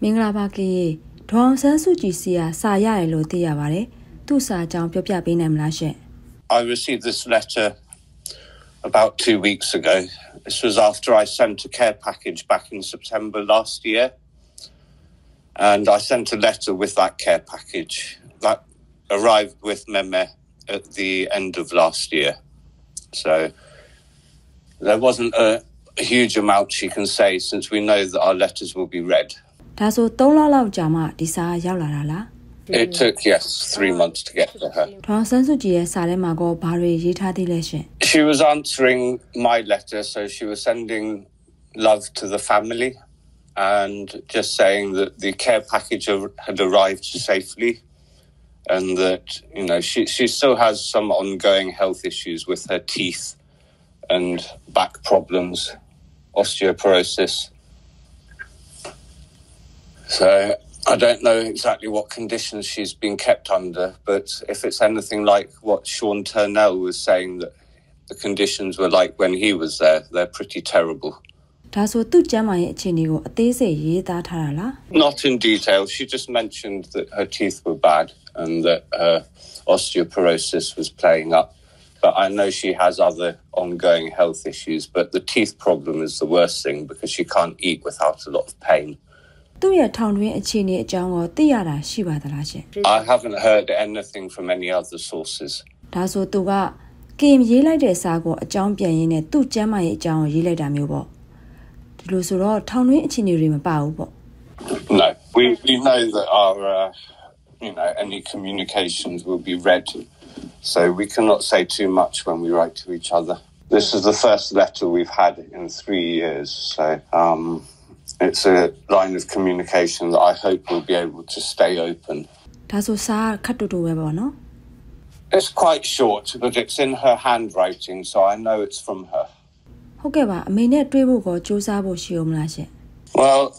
Minglabaki, Don Sansuji Sia, Saya Lotia Vare, Tusa Jam Pia Binem Lashe. I received this letter about 2 weeks ago. This was after I sent a care package back in September last year. And I sent a letter with that care package that arrived with Meme at the end of last year. So there wasn't a huge amount she can say since we know that our letters will be read. It took, yes, 3 months to get to her. She was answering my letter, so she was sending love to the family and just saying that the care package had arrived safely and that, you know, she still has some ongoing health issues with her teeth and back problems, osteoporosis. So I don't know exactly what conditions she's been kept under, but if it's anything like what Sean Turnell was saying that the conditions were like when he was there, they're pretty terrible. Not in detail. She just mentioned that her teeth were bad and that her osteoporosis was playing up. But I know she has other ongoing health issues, but the teeth problem is the worst thing because she can't eat without a lot of pain. I haven't heard anything from any other sources. No, we know that our any communications will be read, so we cannot say too much when we write to each other. This is the first letter we've had in 3 years, so it's a line of communication that I hope will be able to stay open. It's quite short, but it's in her handwriting, so I know it's from her. Well,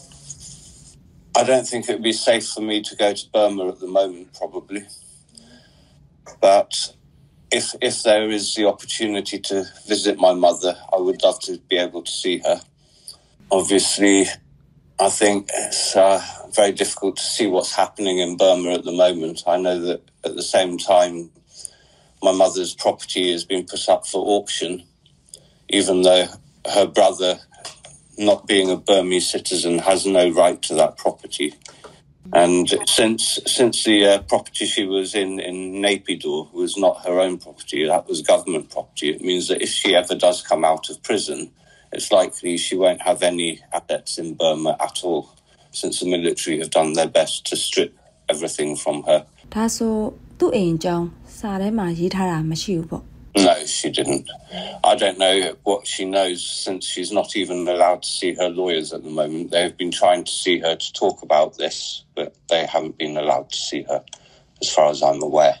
I don't think it would be safe for me to go to Burma at the moment, probably. But if there is the opportunity to visit my mother, I would love to be able to see her. Obviously, I think it's very difficult to see what's happening in Burma at the moment. I know that at the same time, my mother's property has been put up for auction, even though her brother, not being a Burmese citizen, has no right to that property. And since the property she was in Naypyidaw was not her own property, that was government property, it means that if she ever does come out of prison, it's likely she won't have any assets in Burma at all, since the military have done their best to strip everything from her. No, she didn't. I don't know what she knows since she's not even allowed to see her lawyers at the moment. They've been trying to see her to talk about this, but they haven't been allowed to see her, as far as I'm aware.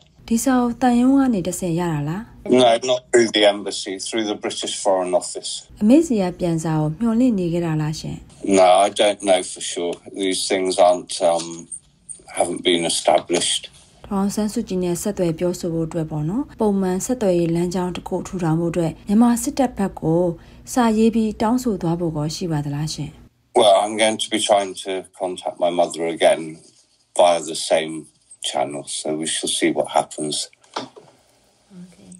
No, not through the embassy, through the British Foreign Office. No, I don't know for sure. These things haven't been established. Well, I'm going to be trying to contact my mother again via the same channel, so we shall see what happens. Okay.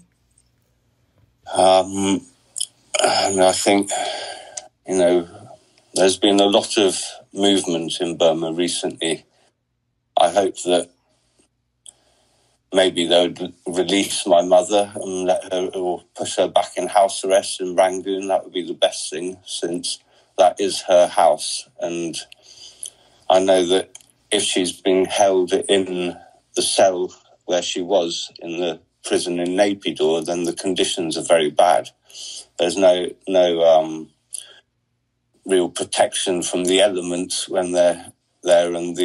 And I think, there's been a lot of movement in Burma recently. I hope that maybe they would release my mother and let her, or put her back in house arrest in Rangoon. That would be the best thing, since that is her house. And I know that if she's being held in the cell where she was in the prison in Naypyidaw, then the conditions are very bad. There's no real protection from the elements when they're there, and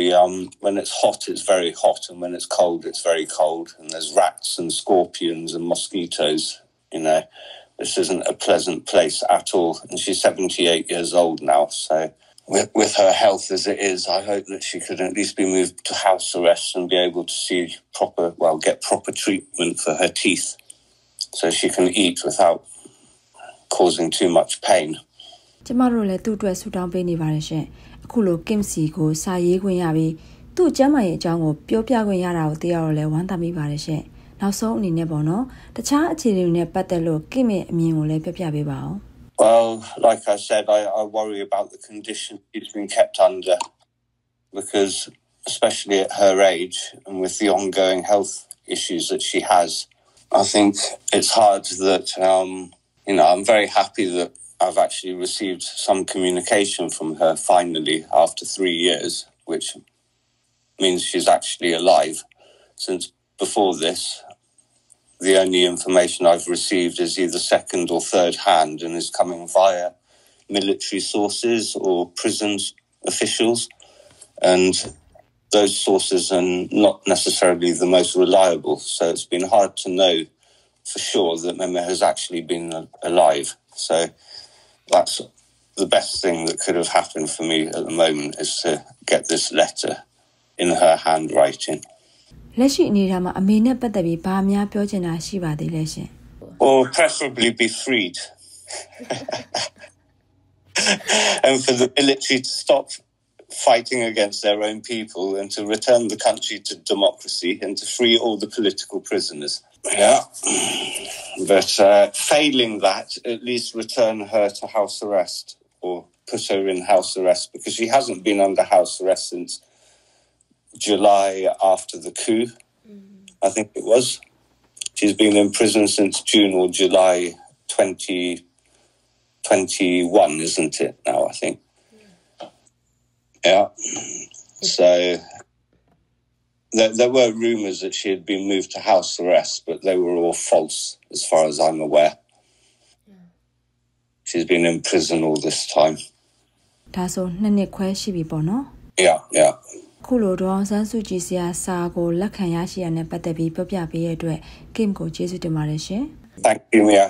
when it's hot, it's very hot, and when it's cold, it's very cold, and there's rats and scorpions and mosquitoes. This isn't a pleasant place at all. And she's 78 years old now, so with her health as it is, I hope that she could at least be moved to house arrest and be able to get proper treatment for her teeth, so she can eat without causing too much pain. အခုလိုကင်စီကိုစာရေးခွင့်ရပြီးသူ့ကျမ်းမာရေးအကြောင်းကိုပြောပြခွင့်ရတာကိုသိရတော့လဲဝမ်းသာမိပါတယ်ရှင့်နောက်ဆုံးအနေနဲ့ပေါ့နော်တခြားအခြေအနေတွေနဲ့ပတ်သက်လို့ကင်ရဲ့အမြင်ကိုလည်းပြောပြပေးပါအောင် Well, like I said, I worry about the condition she's been kept under because especially at her age and with the ongoing health issues that she has, I think it's hard that, I'm very happy that I've actually received some communication from her finally after 3 years, which means she's actually alive. Since before this, the only information I've received is either second or third hand and is coming via military sources or prisons officials. And those sources are not necessarily the most reliable. So it's been hard to know for sure that Meme has actually been alive. So that's the best thing that could have happened for me at the moment is to get this letter in her handwriting. လက်ရှိအနေထားမှာအမေနဲ့ပတ်သက်ပြီးဘာများပြောချင်တာရှိပါသေးလဲရှင် Or preferably be freed. And for the military to stop fighting against their own people and to return the country to democracy and to free all the political prisoners. Yeah. But failing that, at least return her to house arrest or put her in house arrest because she hasn't been under house arrest since July after the coup, I think it was. She's been in prison since June or July 2021, isn't it now, I think? Yeah. So there were rumours that she had been moved to house arrest, but they were all false as far as I'm aware. She's been in prison all this time. ဒါဆို2 နှစ်ခွဲရှိပြီပေါ့နော် Yeah. ခုလိုဒေါအောင်ဆန်းစုကြည်ဆရာစာကိုလက်ခံရရှိရတဲ့ပတ်သက်ပြီးပြောပြပေးရတဲ့အတွက်ကင်ကိုကျေးဇူးတင်ပါတယ်ရှင် Thank you, Mia.